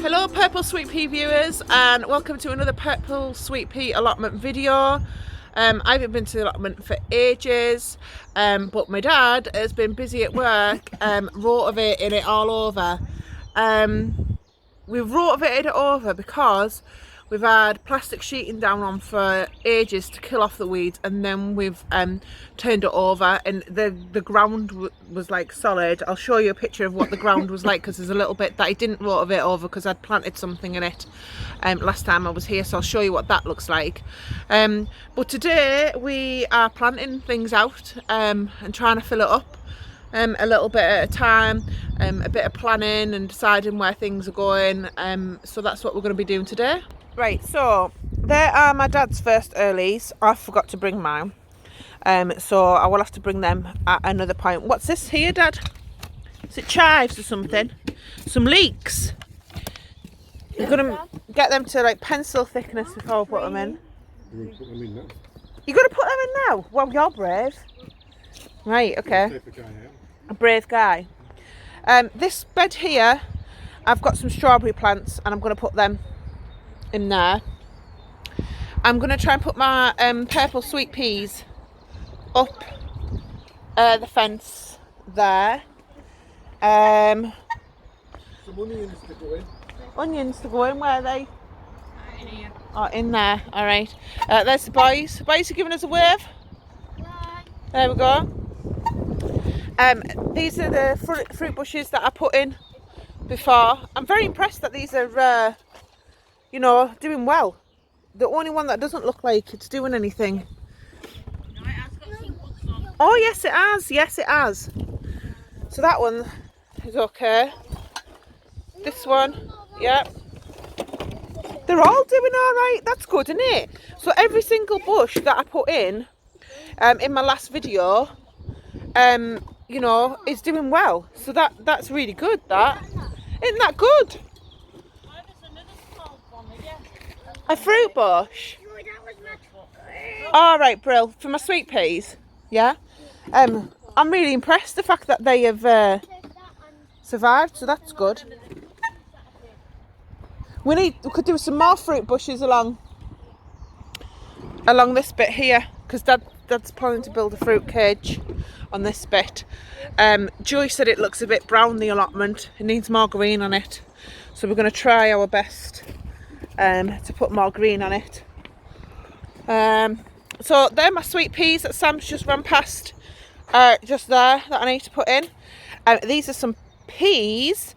Hello Purple Sweet Pea viewers, and welcome to another Purple Sweet Pea allotment video. I haven't been to the allotment for ages, but my dad has been busy at work rotivating it all over. We've rotivated it over because we've had plastic sheeting down on for ages to kill off the weeds, and then we've turned it over, and the ground was like solid. I'll show you a picture of what the ground was like, because there's a little bit that I didn't rotivate over because I'd planted something in it last time I was here, so I'll show you what that looks like. But today we are planting things out and trying to fill it up a little bit at a time, a bit of planning and deciding where things are going. So that's what we're going to be doing today. Right, so there are my dad's first earlies. I forgot to bring mine, so I will have to bring them at another point. What's this here, Dad? Is it chives or something? Some leeks. We're going to get them to like pencil thickness before we put them in. You're going to put them in now? You're going to put them in now? Well, you're brave. Right, okay. A brave guy. This bed here, I've got some strawberry plants, and I'm going to put them in there. I'm going to try and put my purple sweet peas up the fence there. Some onions to go in. Onions to go in, where are they? In here. Oh, in there, alright. There's the boys. The boys are giving us a wave. Bye. There we go. These are the fruit bushes that I put in before. I'm very impressed that these are you know, doing well. The only one that doesn't look like it's doing anything. No, it has got some buds on. Oh yes it has, yes it has. So that one is okay. This one, yep. They're all doing alright, that's good, isn't it? So every single bush that I put in my last video, you know, is doing well. So that's really good, that. Isn't that good? A fruit bush? Alright, Brill, for my sweet peas, yeah? I'm really impressed the fact that they have survived, so that's good. We could do some more fruit bushes along this bit here, because Dad's planning to build a fruit cage on this bit. Joy said it looks a bit brown, the allotment. It needs more green on it, so we're going to try our best to put more green on it. So they're my sweet peas that Sam's just run past just there, that I need to put in. These are some peas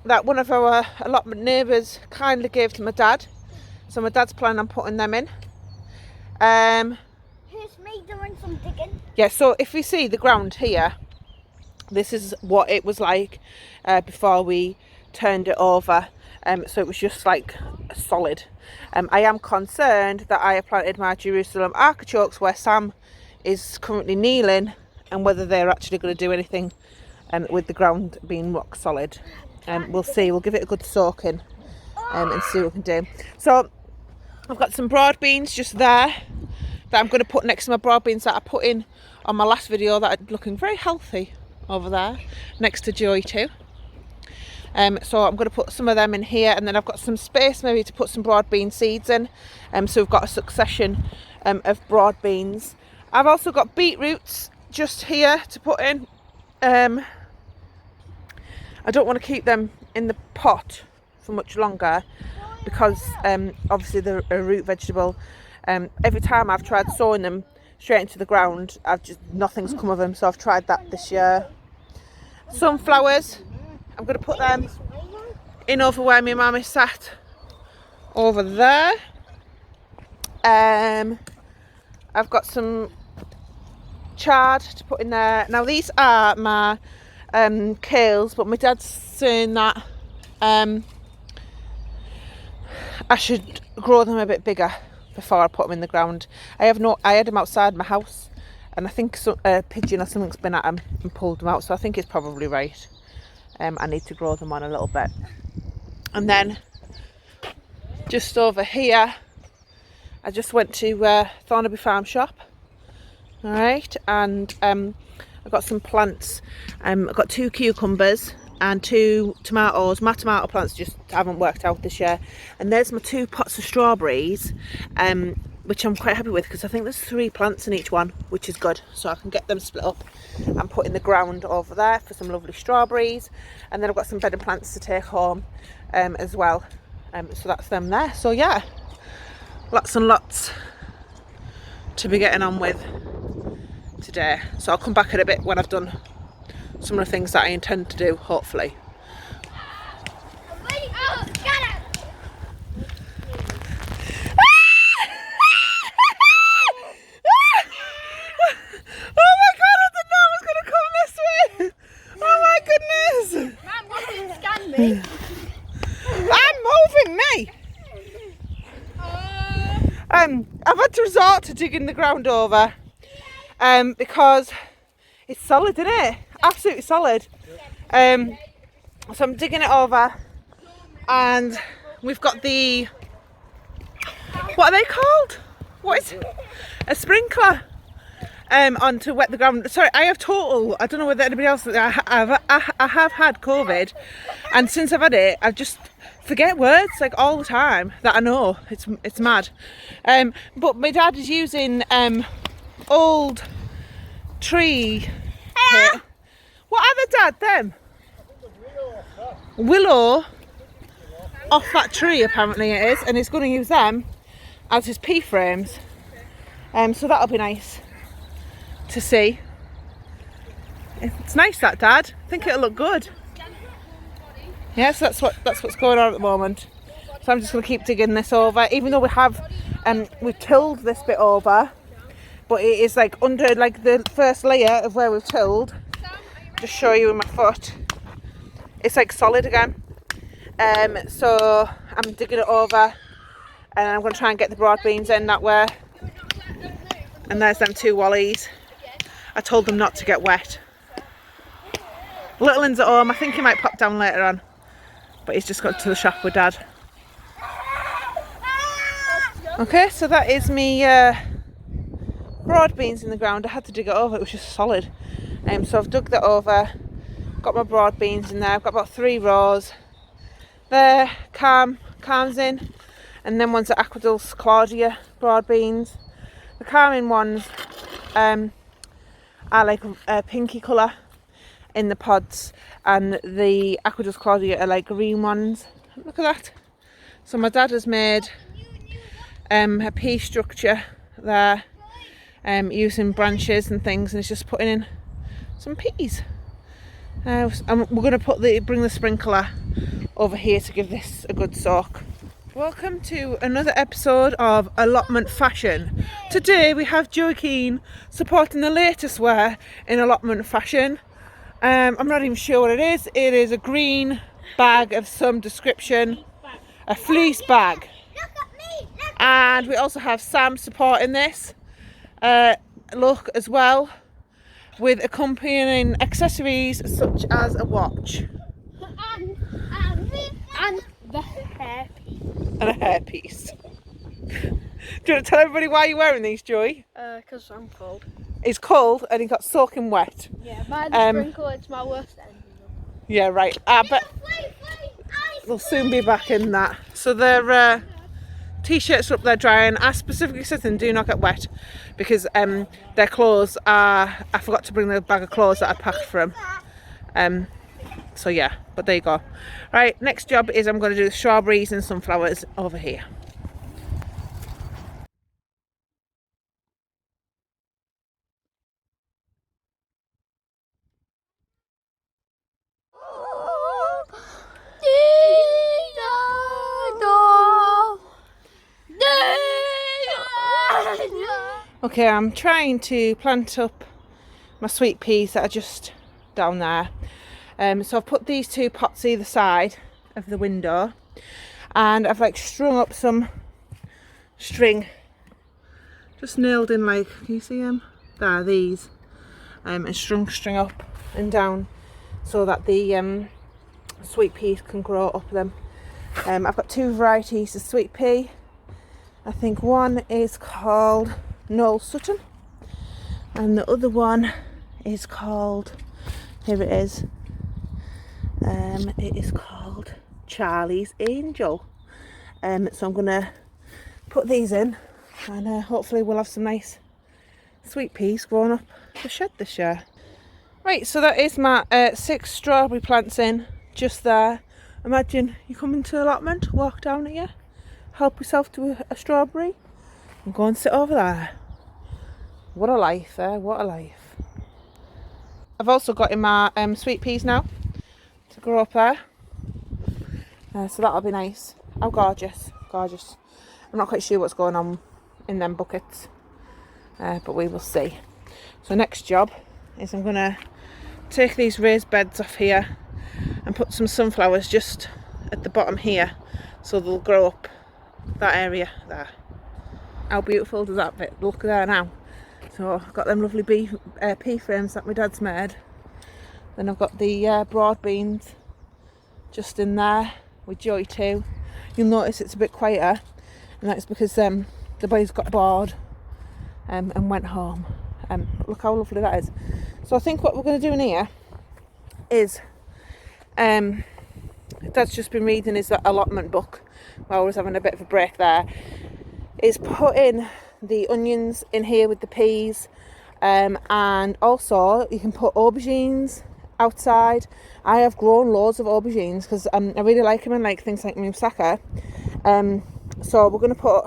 that one of our allotment neighbours kindly gave to my dad, so my dad's planning on putting them in. Here's me doing some digging. Yeah, so if you see the ground here, this is what it was like before we turned it over. So it was just like solid. I am concerned that I have planted my Jerusalem artichokes where Sam is currently kneeling, and whether they're actually going to do anything with the ground being rock solid. We'll see. We'll give it a good soaking and see what we can do. So I've got some broad beans just there that I'm going to put next to my broad beans that I put in on my last video that are looking very healthy over there next to Joy too. So I'm going to put some of them in here, and then I've got some space maybe to put some broad bean seeds in. So we've got a succession of broad beans. I've also got beetroots just here to put in. I don't want to keep them in the pot for much longer because obviously they're a root vegetable. Every time I've tried sowing them straight into the ground, nothing's come of them, so I've tried that this year. Sunflowers, I'm going to put them in over where my mum is sat over there. I've got some chard to put in there. Now these are my kales, but my dad's saying that I should grow them a bit bigger before I put them in the ground. I had them outside my house, and I think a pigeon or something's been at them and pulled them out, so I think it's probably right. I need to grow them on a little bit. And then just over here, I just went to Thornaby Farm Shop. Alright, and I've got some plants. I've got 2 cucumbers and 2 tomatoes. My tomato plants just haven't worked out this year. And there's my 2 pots of strawberries, which I'm quite happy with because I think there's 3 plants in each one, which is good. So I can get them split up and put in the ground over there for some lovely strawberries. And then I've got some bedding plants to take home as well. So that's them there. So yeah, lots and lots to be getting on with today. So I'll come back in a bit when I've done some of the things that I intend to do, hopefully. Oh, got it. Oh my god, I didn't know I was going to come this way. Oh my goodness. Mum, what did you scan me? I'm moving, me. I've had to resort to digging the ground over because it's solid, isn't it? Absolutely solid. So I'm digging it over, and we've got the, what are they called? What is it? A sprinkler on to wet the ground. Sorry, I have total, I don't know whether anybody else, I have had COVID, and since I've had it, I just forget words like all the time that I know. It's mad. But my dad is using old tree. What are the dad them? Willow off that tree apparently it is, and he's going to use them as his pea frames. So that'll be nice to see. It's nice that, Dad. I think it'll look good. Yes, that's what's going on at the moment. So I'm just going to keep digging this over, even though we've tilled this bit over, but it is like under like the first layer of where we've tilled. Just show you with my foot. It's like solid again. So I'm digging it over, and I'm going to try and get the broad beans in that way. And there's them 2 wallies. I told them not to get wet. Little In's at home. I think he might pop down later on, but he's just got to the shop with Dad. Okay, so that is me broad beans in the ground. I had to dig it over, it was just solid. So I've dug that over, got my broad beans in there. I've got about 3 rows. There, Calm's in, and then one's the Aquadulce Claudia broad beans. The Carmine ones are like a pinky colour in the pods, and the Aquadulce Claudia are like green ones. Look at that. So my dad has made a pea structure there using branches and things, and he's just putting in some peas. And we're going to bring the sprinkler over here to give this a good soak. Welcome to another episode of Allotment Fashion. Today we have Joey Keane supporting the latest wear in allotment fashion. I'm not even sure what it is. It is a green bag of some description, a fleece bag. And we also have Sam supporting this look as well, with accompanying accessories such as a watch And the hairpiece. and a hairpiece. Do you want to tell everybody why you're wearing these, Joy? Because I'm cold. It's cold and it got soaking wet. Yeah, mine's sprinkle, it's my worst enemy. Yeah, right. But they'll soon be back in that. So their t-shirts are up there drying. I specifically said to them, do not get wet, because their clothes are, I forgot to bring the bag of clothes that I packed for them. So yeah, but there you go. Right, next job is I'm going to do the strawberries and sunflowers over here. Okay, I'm trying to plant up my sweet peas that are just down there. So I've put these 2 pots either side of the window, and I've like strung up some string, just nailed in, like, can you see them? There, these, and string up and down so that the sweet peas can grow up them. I've got 2 varieties of sweet pea. I think one is called Noel Sutton, and the other one is called, here it is, It is called Charlie's Angel. So I'm gonna put these in, and hopefully we'll have some nice sweet peas growing up the shed this year. Right, so that is my 6 strawberry plants in just there. Imagine you come into allotment, walk down here, help yourself to a strawberry, and go and sit over there. What a life, what a life. I've also got in my sweet peas now to grow up there. So that'll be nice. Oh, gorgeous, gorgeous. I'm not quite sure what's going on in them buckets, but we will see. So next job is I'm going to take these raised beds off here and put some sunflowers just at the bottom here, so they'll grow up that area there. How beautiful does that bit look there now? So I've got them lovely pea frames that my dad's made. Then I've got the broad beans just in there with Joy too. You'll notice it's a bit quieter, and that's because the boys got bored and went home. Look how lovely that is. So I think what we're going to do in here is, Dad's just been reading his allotment book while I was having a bit of a break there, is put in the onions in here with the peas, and also you can put aubergines outside. I have grown loads of aubergines because I really like them and like things like moussaka. So we're going to put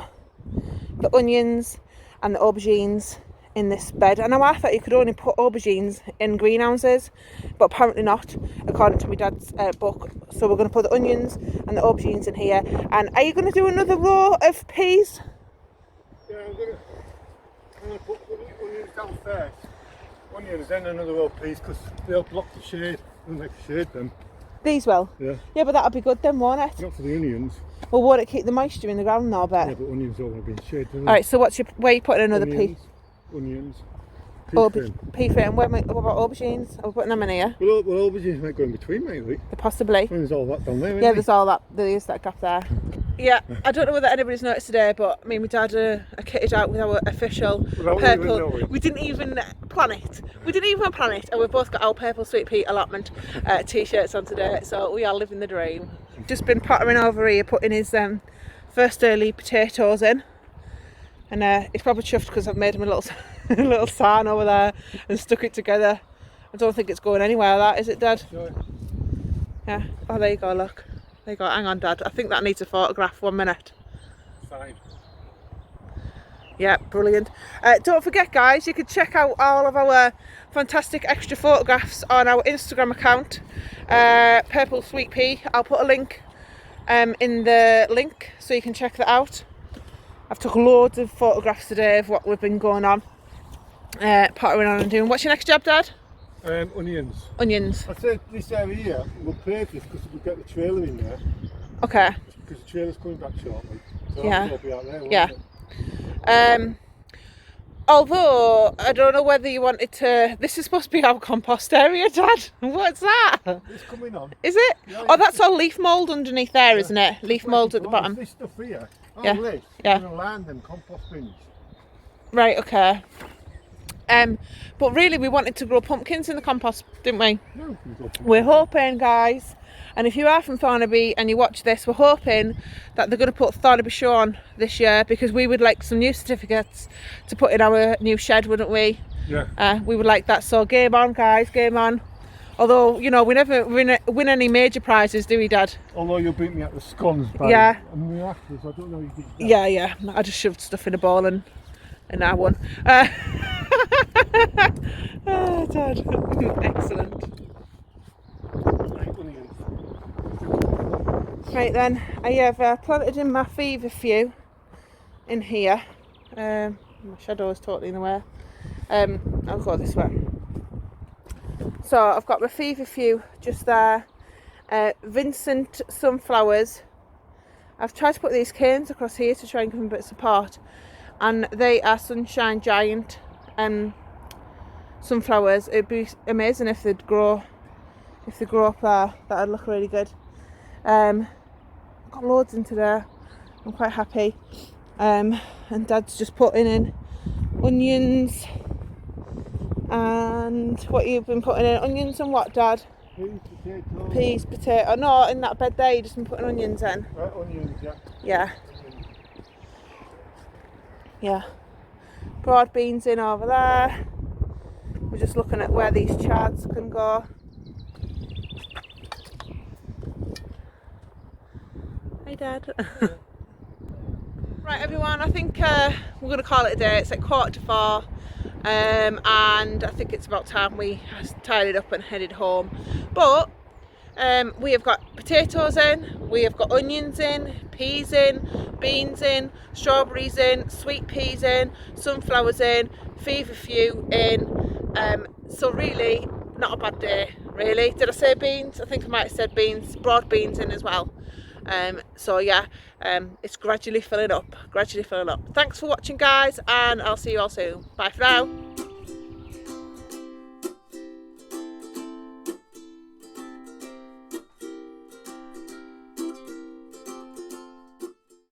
the onions and the aubergines in this bed. I know I thought you could only put aubergines in greenhouses, but apparently not, according to my dad's book. So we're going to put the onions and the aubergines in here. And are you going to do another row of peas? Yeah, I'm gonna put onions down first. Onions, then another row of peas, because they'll block the shade and make shade them. These will? Yeah. Yeah, but that'll be good then, won't it? Not for the onions. Well, won't it keep the moisture in the ground now, but? Yeah, but onions don't want to be in shade, do they? Alright, so where are you putting another onions, pea? Onions. Pea frame. What about aubergines? Are we putting them in here? Well, aubergines might go in between, maybe. Possibly. There's all that down there, Yeah, isn't there's that gap there. Yeah, I don't know whether anybody's noticed today, but me and my dad are kitted out with our official Without purple. even knowing. We didn't even plan it. And we've both got our purple sweet pea allotment t-shirts on today, so we are living the dream. Just been pottering over here, putting his first early potatoes in, and he's probably chuffed because I've made him a little a little sign over there and stuck it together. I don't think it's going anywhere, that is it, Dad? Sure. Yeah. Oh, there you go. Look. There you go. Hang on, Dad. I think that needs a photograph. 1 minute. Fine. Yeah, brilliant. Don't forget, guys, you can check out all of our fantastic extra photographs on our Instagram account, Purple Sweet Pea. I'll put a link in the link so you can check that out. I've took loads of photographs today of what we've been going on, pottering on and doing. What's your next job, Dad? Onions. Onions. I said this area here, we'll pave this because we'll get the trailer in there. Okay. Because the trailer's coming back shortly. So Yeah. it'll be out there, won't Yeah. it? Although I don't know whether you wanted to. This is supposed to be our compost area, Dad. What's that? It's coming on. Is it? Yeah, Oh, that's all leaf mould underneath there, isn't it? Leaf mould at the Oh, bottom. This stuff here. Oh, Yeah. this. Yeah. We're going to land them compost bins. Right. Okay. But really, we wanted to grow pumpkins in the compost, didn't we? No, We're hoping, guys, and if you are from Thornaby and you watch this, we're hoping that they're going to put Thornaby Show on this year, because we would like some new certificates to put in our new shed, wouldn't we? Yeah. We would like that. So game on, guys, game on. Although, you know, we never win any major prizes, do we, Dad? Although you beat me at the scones, by Yeah. I'm the actors, I don't know if you did that. Yeah. I just shoved stuff in a bowl and I won. Oh, Dad. Excellent. Right then, I have planted in my feverfew in here. My shadow is totally in the way. I'll go this way. So I've got my feverfew just there. Vincent sunflowers. I've tried to put these canes across here to try and give them a bit of support, and they are Sunshine Giant sunflowers. It'd be amazing if they'd grow up there. That'd look really good. Got loads into there. I'm quite happy. And Dad's just putting in onions. And what you've been putting in? Onions and what, Dad? peas, potatoes. Peas, potato. No, in that bed there, you just been putting onions in. Onions, yeah. Yeah, Onions. yeah. Broad beans in over there. We're just looking at where these chads can go. Hey, Dad. Right, everyone, I think we're going to call it a day. It's like 4:45, and I think it's about time we tidied up and headed home. But we have got potatoes in, we have got onions in, peas in, beans in, strawberries in, sweet peas in, sunflowers in, feverfew in. So really, not a bad day, really. Did I say beans? I think I might have said beans. Broad beans in as well. So yeah, it's gradually filling up. Thanks for watching, guys, and I'll see you all soon. Bye for now.